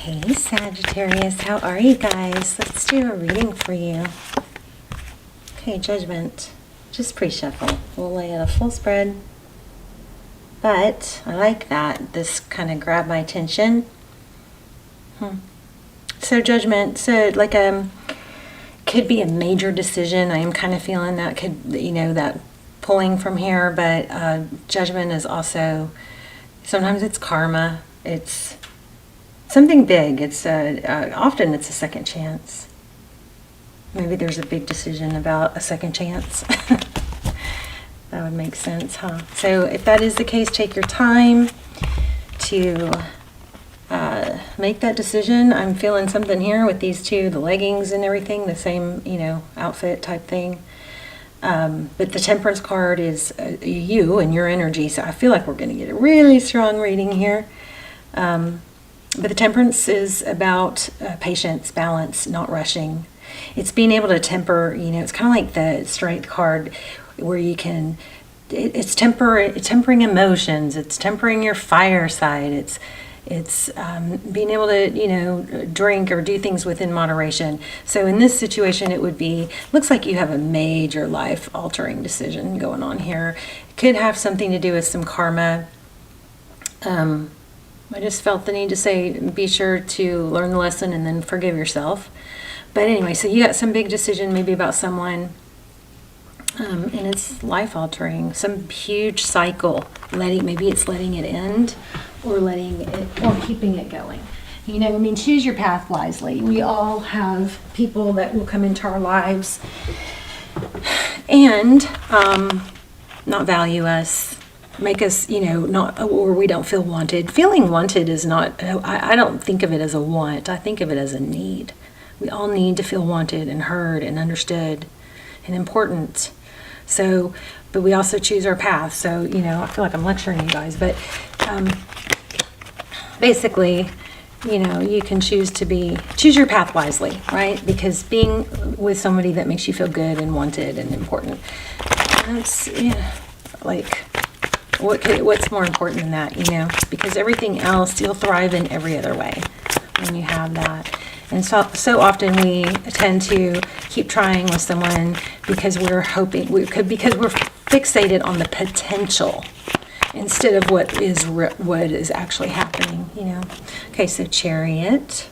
Hey Sagittarius, how are you guys? Let's do a reading for you. Okay, Judgment. Just pre-shuffle. We'll lay out a full spread. But I like that. This kind of grabbed my attention. So Judgment, so like could be a major decision. I am kind of feeling that could, that pulling from here, but Judgment is also, sometimes it's karma. It's something big. It's often it's a second chance. Maybe there's a big decision about a second chance. That would make sense, huh? So if that is the case, take your time to make that decision. I'm feeling something here with these two, the leggings and everything, the same, outfit type thing. But the Temperance card is you and your energy. So I feel like we're going to get a really strong reading here. But the Temperance is about patience, balance, not rushing. It's being able to temper, it's kind of like the Strength card where you can, it's tempering emotions, it's tempering your fire side, it's being able to, drink or do things within moderation. So in this situation, it would be, looks like you have a major life altering decision going on here. It could have something to do with some karma. I just felt the need to say, be sure to learn the lesson and then forgive yourself. But anyway, so you got some big decision maybe about someone, and it's life altering, some huge cycle, maybe it's letting it end or keeping it going. Choose your path wisely. We all have people that will come into our lives and not value us, make us, or we don't feel wanted. Feeling wanted is not, I don't think of it as a want. I think of it as a need. We all need to feel wanted and heard and understood and important. So, but we also choose our path. So, I feel like I'm lecturing you guys, but basically, you can choose your path wisely, right? Because being with somebody that makes you feel good and wanted and important, that's, what's more important than that, because everything else, you'll thrive in every other way when you have that. And so often we tend to keep trying with someone because we're fixated on the potential instead of what is actually happening, Okay, so Chariot.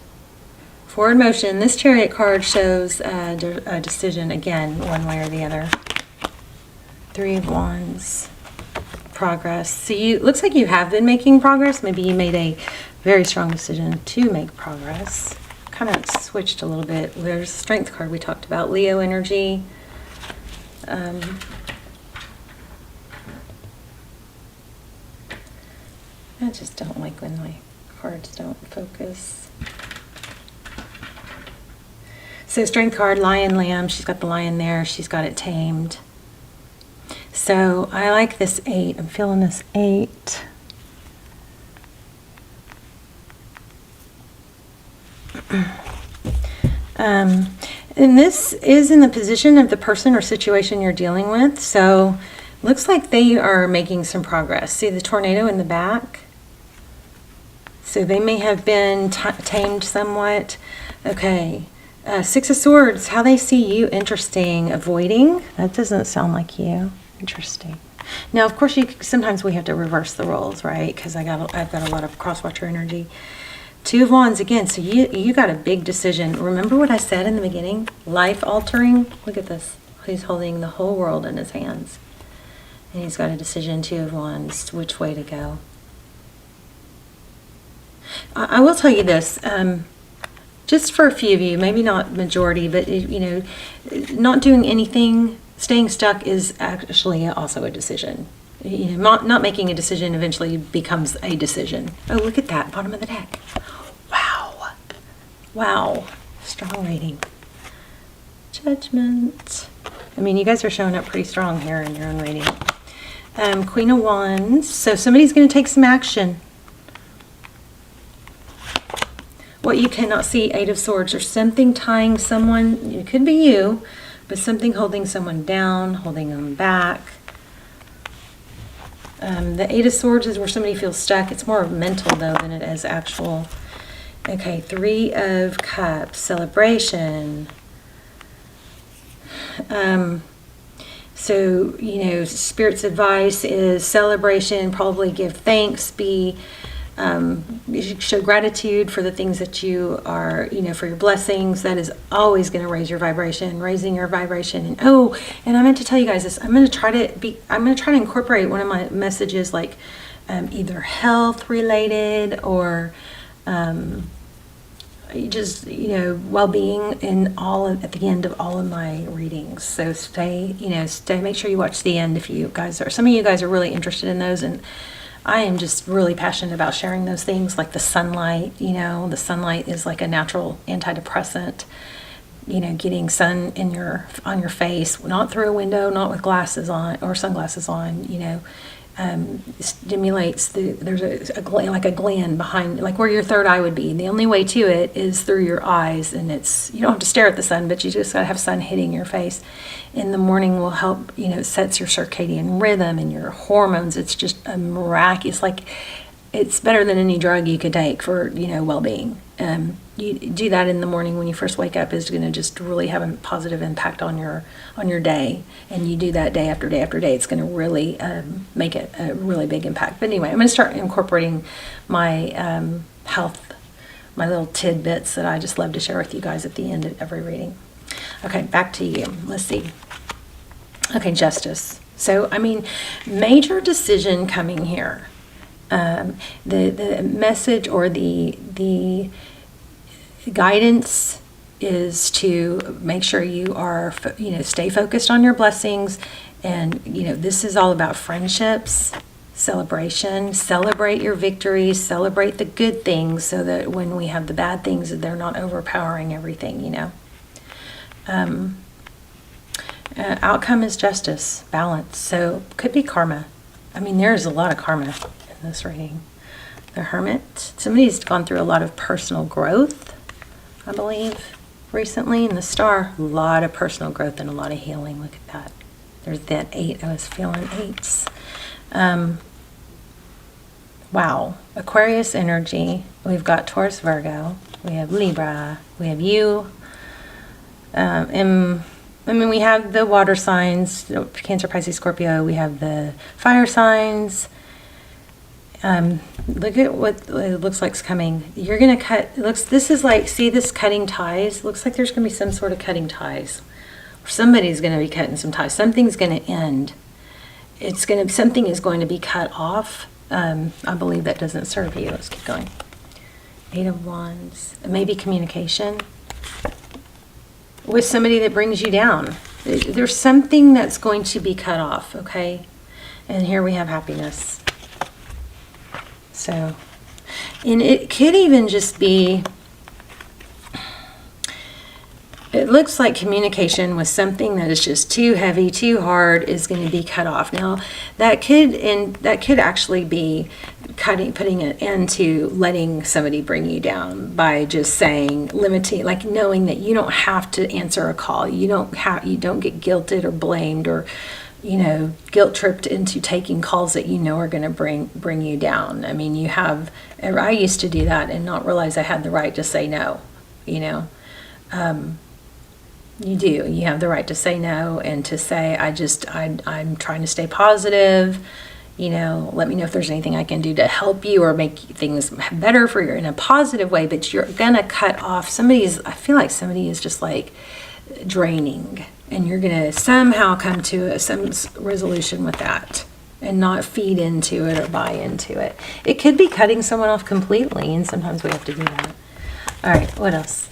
Forward motion. This Chariot card shows a decision, again, one way or the other. Three of Wands. Progress. So looks like you have been making progress. Maybe you made a very strong decision to make progress. Kind of switched a little bit. There's the Strength card we talked about. Leo energy. I just don't like when my cards don't focus. So Strength card, Lion, Lamb. She's got the lion there. She's got it tamed. So I like this 8. I'm feeling this 8. And this is in the position of the person or situation you're dealing with. So looks like they are making some progress. See the tornado in the back? So they may have been tamed somewhat. Okay. 6 of Swords, how they see you, interesting. Avoiding, that doesn't sound like you. Interesting. Now, of course, sometimes we have to reverse the roles, right? Because I've got a lot of cross-watcher energy. 2 of Wands, again, so you got a big decision. Remember what I said in the beginning? Life-altering. Look at this. He's holding the whole world in his hands. And he's got a decision, 2 of Wands, which way to go. I will tell you this. Just for a few of you, maybe not majority, but, not doing anything, staying stuck is actually also a decision. Not making a decision eventually becomes a decision. Oh, look at that, bottom of the deck. Wow. Wow. Strong reading. Judgment. You guys are showing up pretty strong here in your own reading. Queen of Wands. So somebody's going to take some action. What you cannot see, 8 of Swords, or something tying someone, it could be you, but something holding someone down, holding them back. The 8 of Swords is where somebody feels stuck. It's more mental, though, than it is actual. Okay, Three of Cups, celebration. So, you know, Spirit's advice is celebration, probably give thanks, you should show gratitude for the things that you are, you know, for your blessings. That is always going to raise your vibration, raising your vibration. And and I meant to tell you guys this. I'm going to try to incorporate one of my messages, like either health related or just, you know, well-being at the end of all of my readings. So make sure you watch the end if you guys some of you guys are really interested in those, and I am just really passionate about sharing those things, like the sunlight. You know, the sunlight is like a natural antidepressant. You know, getting sun on your face, not through a window, not with glasses on or sunglasses on, you know, stimulates there's a gland behind, like where your third eye would be. And the only way to it is through your eyes, and you don't have to stare at the sun, but you just gotta have sun hitting your face. In the morning will help, you know, it sets your circadian rhythm and your hormones. It's just a miraculous, like it's better than any drug you could take for, you know, well-being. You do that in the morning when you first wake up is going to just really have a positive impact on your day. And you do that day after day after day, it's going to really make it a really big impact. But anyway, I'm going to start incorporating my health, my little tidbits that I just love to share with you guys at the end of every reading. Okay, back to you. Let's see. Okay, Justice. So, I mean, major decision coming here. The message or the guidance is to make sure you are, you know, stay focused on your blessings. And, you know, this is all about friendships, celebration, celebrate your victories, celebrate the good things so that when we have the bad things, they're not overpowering everything, you know. Outcome is justice, balance. So could be karma. I mean, there's a lot of karma in this reading. The Hermit. Somebody's gone through a lot of personal growth, I believe, recently. And the Star, a lot of personal growth and a lot of healing. Look at that. There's that 8. I was feeling 8s. Wow. Aquarius energy. We've got Taurus, Virgo. We have Libra. We have you. We have the water signs, Cancer, Pisces, Scorpio. We have the fire signs. Look at what it looks like's coming. You're going to cut, this is like, see this cutting ties? Looks like there's going to be some sort of cutting ties. Somebody's going to be cutting some ties. Something's going to end. Something is going to be cut off. I believe that doesn't serve you. Let's keep going. 8 of Wands. Maybe communication with somebody that brings you down. There's something that's going to be cut off, okay? And here we have happiness. So, and it could even just be, it looks like communication with something that is just too heavy, too hard is going to be cut off. Now, that could actually be putting an end to letting somebody bring you down by just saying, limiting, like knowing that you don't have to answer a call. You don't get guilted or blamed or, you know, guilt tripped into taking calls that you know are going to bring you down. I mean, I used to do that and not realize I had the right to say no, you know. You have the right to say no and to say, I'm trying to stay positive, you know, let me know if there's anything I can do to help you or make things better for you in a positive way. But you're going to cut off I feel like somebody is just like draining, and you're going to somehow come to some resolution with that and not feed into it or buy into it. It could be cutting someone off completely, and sometimes we have to do that. All right, what else?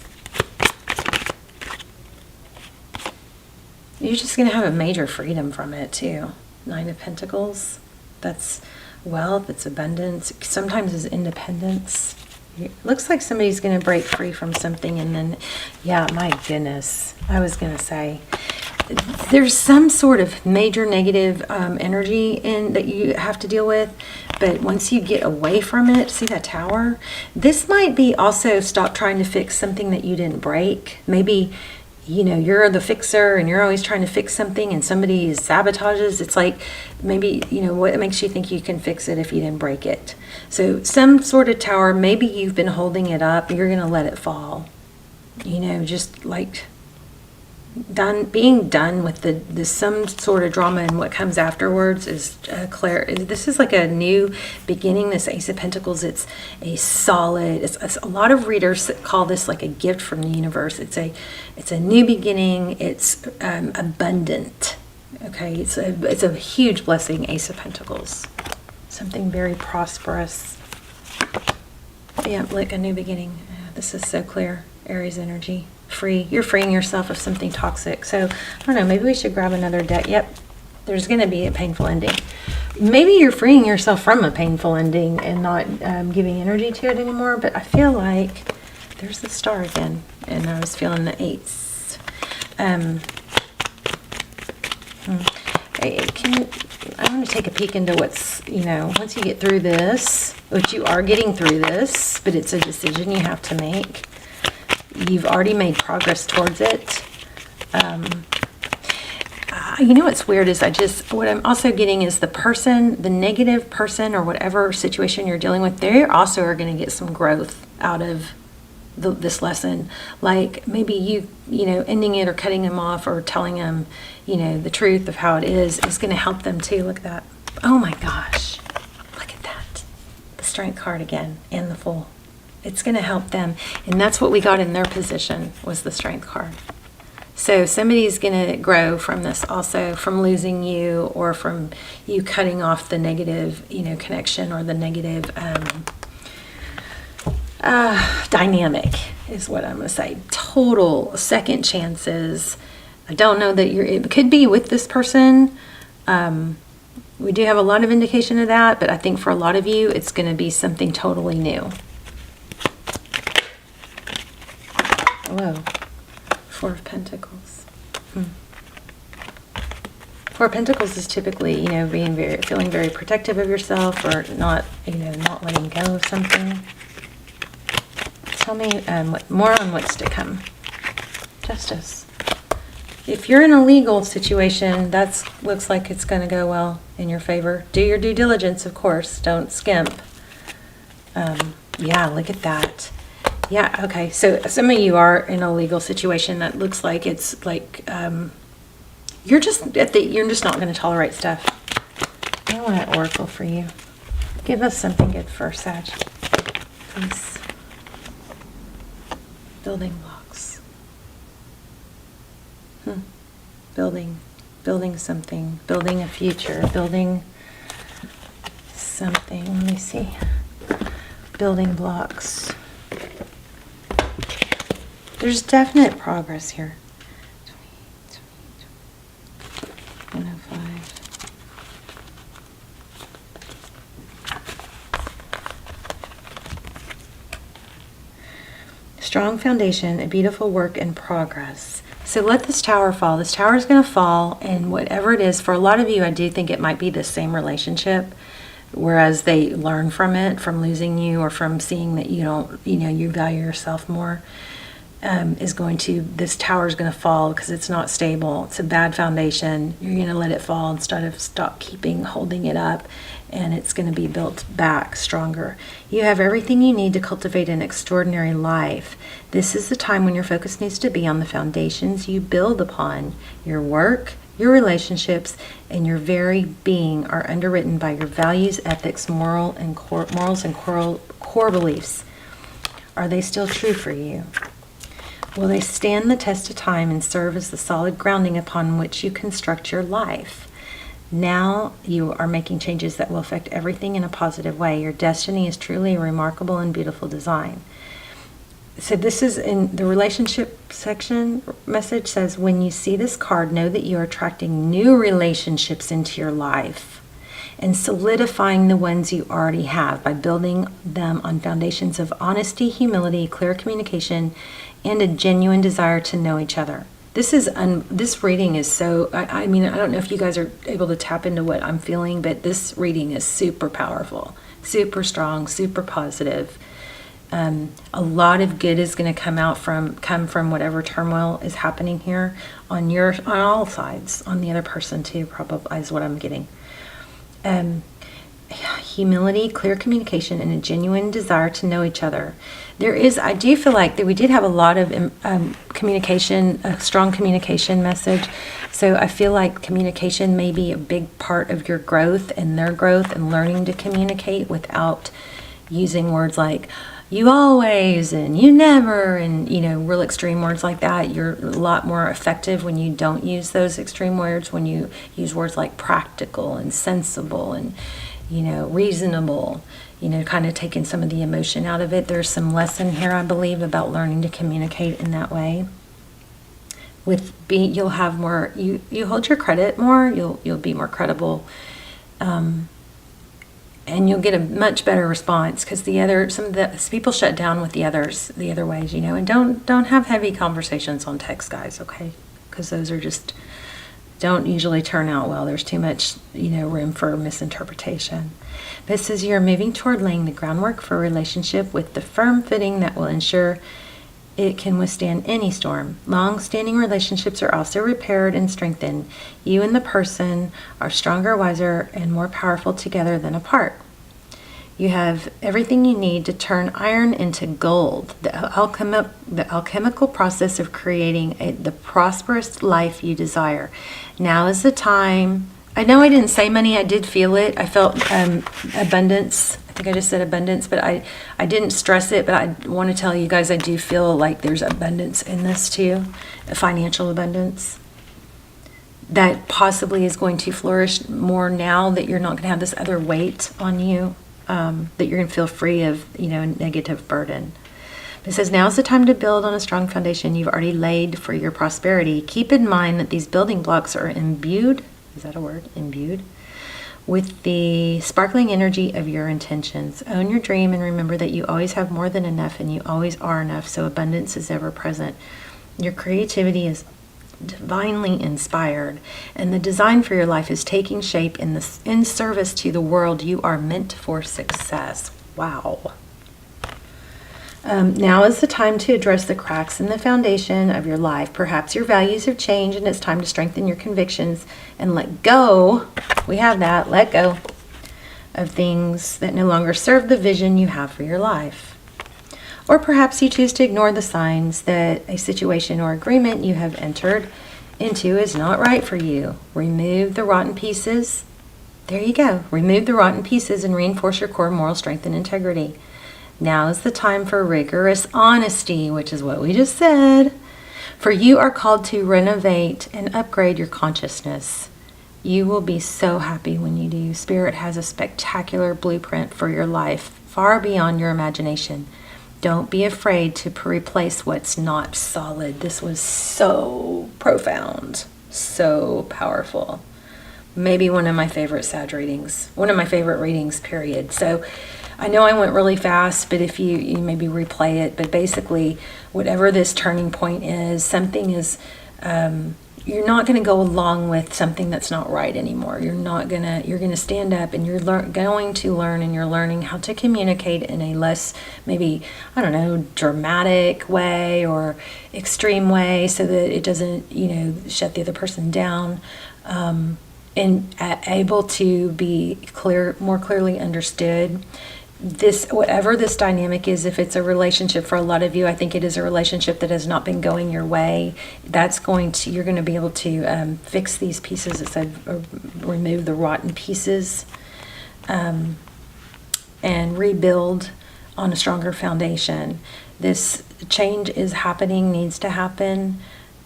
You're just going to have a major freedom from it too. 9 of Pentacles. That's wealth, it's abundance. Sometimes it's independence. It looks like somebody's going to break free from something, and then, yeah, my goodness. I was going to say, there's some sort of major negative energy that you have to deal with, but once you get away from it, see that Tower? This might be also stop trying to fix something that you didn't break. Maybe you're the fixer and you're always trying to fix something and somebody sabotages. It's like, maybe, what makes you think you can fix it if you didn't break it? So some sort of tower, maybe you've been holding it up, you're going to let it fall. Just like being done with the some sort of drama, and what comes afterwards is this is like a new beginning. This Ace of Pentacles, it's a solid, it's a lot of readers call this like a gift from the universe. It's a new beginning. It's abundant. Okay, it's a huge blessing. Ace of Pentacles, something very prosperous. Yeah, like a new beginning. This is so clear. Aries energy. You're freeing yourself of something toxic. So I don't know, maybe we should grab another deck. Yep, there's going to be a painful ending. Maybe you're freeing yourself from a painful ending and not giving energy to it anymore, but I feel like there's the Star again, and I was feeling the eights. I want to take a peek into what's, once you get through this, which you are getting through this, but it's a decision you have to make. You've already made progress towards it. What's weird is what I'm also getting is the negative person or whatever situation you're dealing with, they also are going to get some growth out of this lesson. Like maybe you ending it or cutting them off or telling them, the truth of how it is going to help them too. Look at that. Oh my gosh. Look at that. The Strength card again and the Fool. It's going to help them. And that's what we got in their position, was the Strength card. So somebody's going to grow from this also, from losing you or from you cutting off the negative, connection or the negative dynamic is what I'm going to say. Total second chances. I don't know that it could be with this person. We do have a lot of indication of that, but I think for a lot of you, it's going to be something totally new. Whoa. Four of Pentacles. Four of Pentacles is typically, feeling very protective of yourself, or not letting go of something. Tell me more on what's to come. Justice. If you're in a legal situation, that looks like it's going to go well in your favor. Do your due diligence, of course. Don't skimp. Yeah, look at that. Yeah, okay. So some of you are in a legal situation that looks like it's like you're just not going to tolerate stuff. I want an oracle for you. Give us something good for Sag, please. Building blocks. Building something. Building a future. Building something. Let me see. Building blocks. There's definite progress here. 105. Strong foundation, a beautiful work in progress. So let this tower fall. This tower is going to fall, and whatever it is, for a lot of you, I do think it might be the same relationship, whereas they learn from it, from losing you, or from seeing that you don't, you value yourself more. This tower is going to fall because it's not stable. It's a bad foundation. You're going to let it fall instead of holding it up, and it's going to be built back stronger. You have everything you need to cultivate an extraordinary life. This is the time when your focus needs to be on the foundations you build upon. Your work, your relationships, and your very being are underwritten by your values, ethics, morals, and core beliefs. Are they still true for you? Will they stand the test of time and serve as the solid grounding upon which you construct your life? Now you are making changes that will affect everything in a positive way. Your destiny is truly a remarkable and beautiful design. So this is in the relationship section. Message says, when you see this card, know that you are attracting new relationships into your life and solidifying the ones you already have by building them on foundations of honesty, humility, clear communication, and a genuine desire to know each other. This reading is so, I don't know if you guys are able to tap into what I'm feeling, but this reading is super powerful, super strong, super positive. A lot of good is going to come from whatever turmoil is happening here on all sides, on the other person too, probably is what I'm getting. Humility, clear communication, and a genuine desire to know each other. I do feel like that we did have a lot of communication, a strong communication message. So I feel like communication may be a big part of your growth and their growth, and learning to communicate without using words like you always and you never and, real extreme words like that. You're a lot more effective when you don't use those extreme words, when you use words like practical and sensible and, reasonable, kind of taking some of the emotion out of it. There's some lesson here, I believe, about learning to communicate in that way. You'll have more, you hold your credit more, you'll be more credible, and you'll get a much better response, because some of the people shut down with the other ways, and don't have heavy conversations on text, guys, okay? Because those are just don't usually turn out well. There's too much, room for misinterpretation. But it says you're moving toward laying the groundwork for a relationship with the firm footing that will ensure it can withstand any storm. Long-standing relationships are also repaired and strengthened. You and the person are stronger, wiser, and more powerful together than apart. You have everything you need to turn iron into gold. The alchemical process of creating the prosperous life you desire. Now is the time. I know I didn't say money. I did feel it. I felt abundance. I think I just said abundance, but I didn't stress it. But I want to tell you guys, I do feel like there's abundance in this too, a financial abundance that possibly is going to flourish more now that you're not going to have this other weight on you. That you're going to feel free of, a negative burden. It says, now is the time to build on a strong foundation you've already laid for your prosperity. Keep in mind that these building blocks are imbued, is that a word? Imbued, with the sparkling energy of your intentions. Own your dream and remember that you always have more than enough and you always are enough, so abundance is ever present. Your creativity is divinely inspired, and the design for your life is taking shape in service to the world. You are meant for success. Wow. Now is the time to address the cracks in the foundation of your life. Perhaps your values have changed and it's time to strengthen your convictions and let go. We have that. Let go of things that no longer serve the vision you have for your life. Or perhaps you choose to ignore the signs that a situation or agreement you have entered into is not right for you. Remove the rotten pieces. There you go. Remove the rotten pieces and reinforce your core moral strength and integrity. Now is the time for rigorous honesty, which is what we just said. For you are called to renovate and upgrade your consciousness. You will be so happy when you do. Spirit has a spectacular blueprint for your life, far beyond your imagination. Don't be afraid to replace what's not solid. This was so profound, so powerful. Maybe one of my favorite Sag readings, one of my favorite readings, period. So I know I went really fast, but if you maybe replay it, but basically whatever this turning point is, something is, you're not going to go along with something that's not right anymore. You're going to stand up and you're going to learn, and you're learning how to communicate in a less, maybe, I don't know, dramatic way or extreme way, so that it doesn't, shut the other person down, and able to be more clearly understood. Whatever this dynamic is, if it's a relationship for a lot of you, I think it is a relationship that has not been going your way. You're going to be able to fix these pieces. It said remove the rotten pieces, and rebuild on a stronger foundation. This change is happening, needs to happen.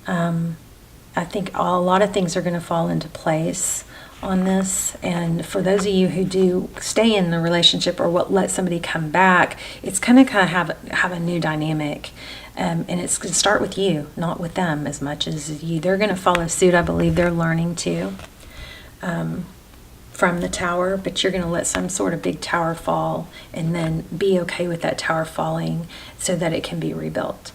I think a lot of things are going to fall into place on this, and for those of you who do stay in the relationship or let somebody come back, it's going to kind of have a new dynamic, and it's going to start with you, not with them as much as you. They're going to follow suit. I believe they're learning too, from the tower, but you're going to let some sort of big tower fall and then be okay with that tower falling so that it can be rebuilt.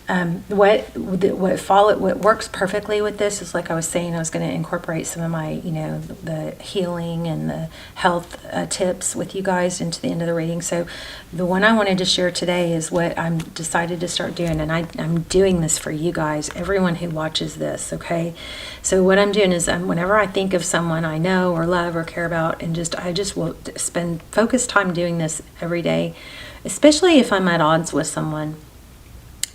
What works perfectly with this is, like I was saying, I was going to incorporate some of my, the healing and the health tips with you guys into the end of the reading. So the one I wanted to share today is what I'm decided to start doing, and I'm doing this for you guys, everyone who watches this, okay? So what I'm doing is, whenever I think of someone I know or love or care about, and I just will spend focused time doing this every day, especially if I'm at odds with someone.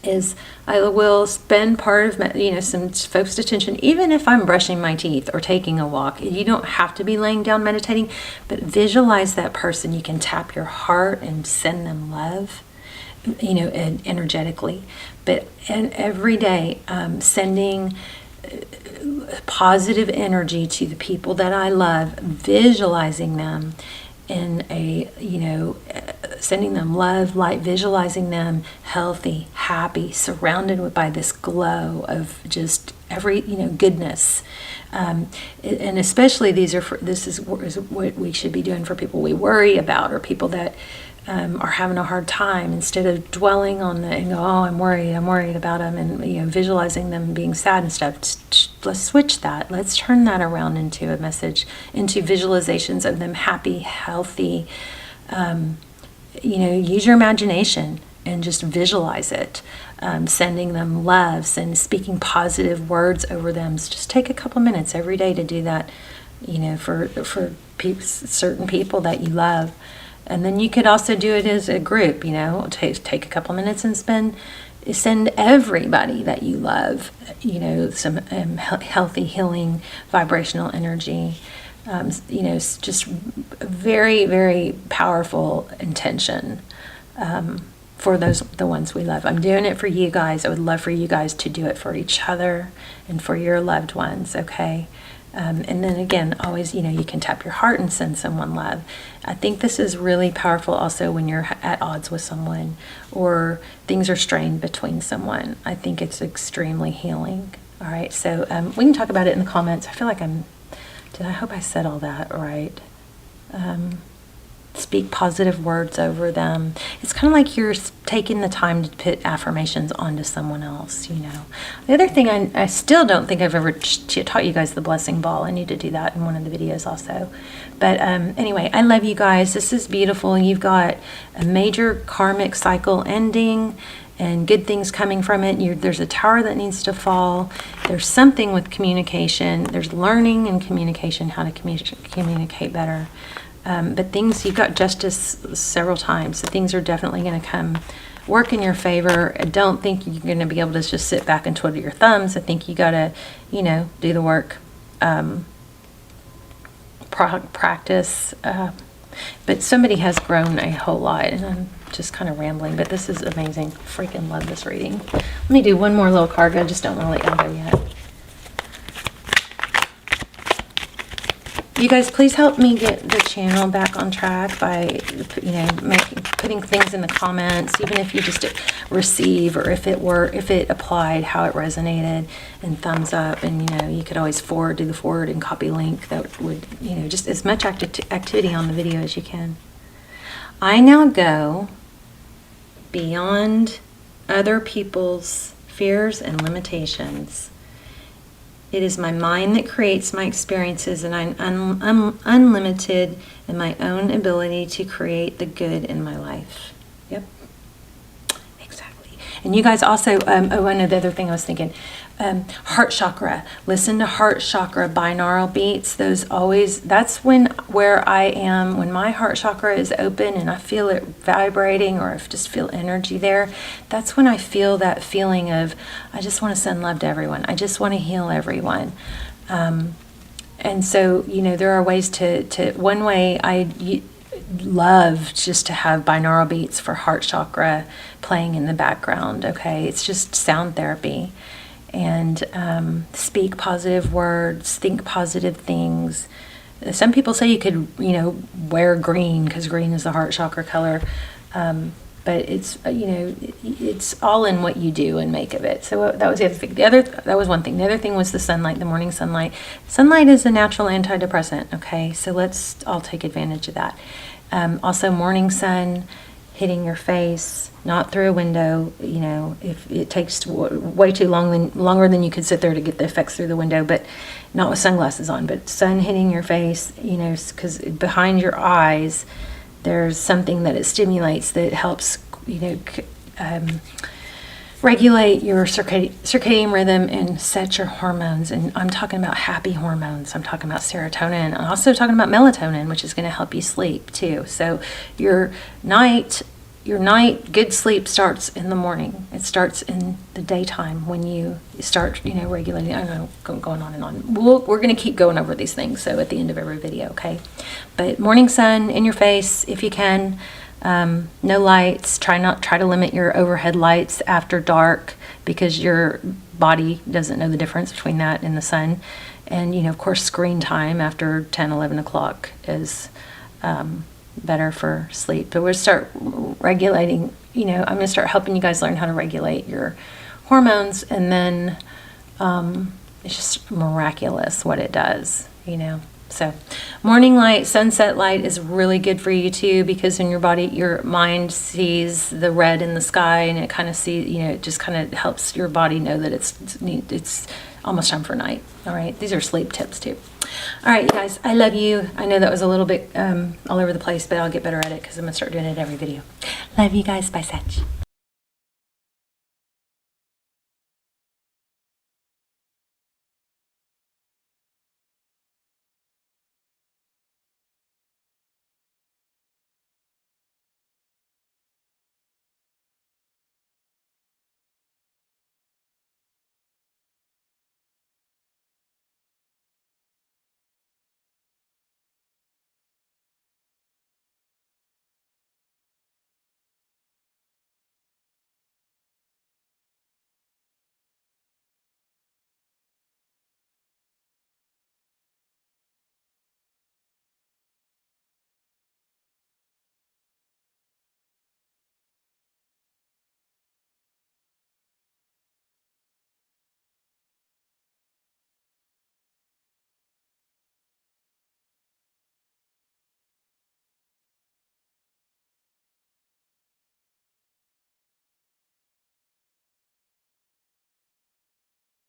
Is I will spend part of some focused attention, even if I'm brushing my teeth or taking a walk. You don't have to be laying down meditating, but visualize that person. You can tap your heart and send them love, and energetically. And every day, sending positive energy to the people that I love, visualizing them in sending them love, light, visualizing them healthy, happy, surrounded by this glow of just every, goodness. And especially this is what we should be doing for people we worry about, or people that are having a hard time, instead of dwelling on I'm worried about them, and visualizing them being sad and stuff. Let's switch that. Let's turn that around into a message, into visualizations of them happy, healthy. Use your imagination and just visualize it. Sending them loves and speaking positive words over them. So just take a couple minutes every day to do that, for certain people that you love. And then you could also do it as a group, take a couple minutes and send everybody that you love, some healthy, healing, vibrational energy. Just very, very powerful intention for the ones we love. I'm doing it for you guys. I would love for you guys to do it for each other and for your loved ones, okay? And then again, always, you can tap your heart and send someone love. I think this is really powerful also when you're at odds with someone or things are strained between someone. I think it's extremely healing. All right, so we can talk about it in the comments. I feel like I hope I said all that right. Speak positive words over them. It's kind of like you're taking the time to put affirmations onto someone else, The other thing, I still don't think I've ever taught you guys the blessing ball. I need to do that in one of the videos also. But anyway, I love you guys. This is beautiful. You've got a major karmic cycle ending and good things coming from it. There's a tower that needs to fall. There's something with communication. There's learning and communication, how to communicate better. But you've got justice several times. So things are definitely going to work in your favor. I don't think you're going to be able to just sit back and twiddle your thumbs. I think you got to, do the work, practice. But somebody has grown a whole lot, and I'm just kind of rambling, but this is amazing. Freaking love this reading. Let me do one more little card. I just don't want to let y'all go yet. You guys, please help me get the channel back on track by, putting things in the comments, even if you just receive, or if it applied, how it resonated, and thumbs up. And, you could always do the forward and copy link. That would, just as much activity on the video as you can. I now go beyond other people's fears and limitations. It is my mind that creates my experiences, and I'm unlimited in my own ability to create the good in my life. Yep, exactly. And you guys also, one other thing I was thinking, heart chakra. Listen to heart chakra binaural beats. That's where I am, when my heart chakra is open and I feel it vibrating, or I just feel energy there. That's when I feel that feeling of, I just want to send love to everyone. I just want to heal everyone. And so, there are ways one way I love just to have binaural beats for heart chakra playing in the background. Okay. It's just sound therapy. And speak positive words, think positive things. Some people say you could, wear green, because green is the heart chakra color. But it's, it's all in what you do and make of it. So that was the other thing. That was one thing. The other thing was the sunlight, the morning sunlight. Sunlight is a natural antidepressant. Okay, so let's all take advantage of that. Also, morning sun hitting your face, not through a window. You know, if it takes way too longer than you could sit there to get the effects through the window, but not with sunglasses on, but sun hitting your face, you know, because behind your eyes, there's something that it stimulates that helps, you know, regulate your circadian rhythm and set your hormones. And I'm talking about happy hormones. I'm talking about serotonin. I'm also talking about melatonin, which is going to help you sleep too. So your night good sleep starts in the morning. It starts in the daytime when you start, you know, regulating. I know, going on and on. We're going to keep going over these things, so at the end of every video, okay? But morning sun in your face if you can. No lights. Try to limit your overhead lights after dark, because your body doesn't know the difference between that and the sun. And, you know, of course, screen time after 10, 11 o'clock is better for sleep. But we'll start regulating, you know, I'm going to start helping you guys learn how to regulate your hormones, and then it's just miraculous what it does, you know. So morning light, sunset light is really good for you too, because when your mind sees the red in the sky, and it kind of it just kind of helps your body know that it's almost time for night. All right, these are sleep tips too. All right, you guys, I love you. I know that was a little bit all over the place, but I'll get better at it because I'm gonna start doing it every video. Love you guys. Bye, Sag.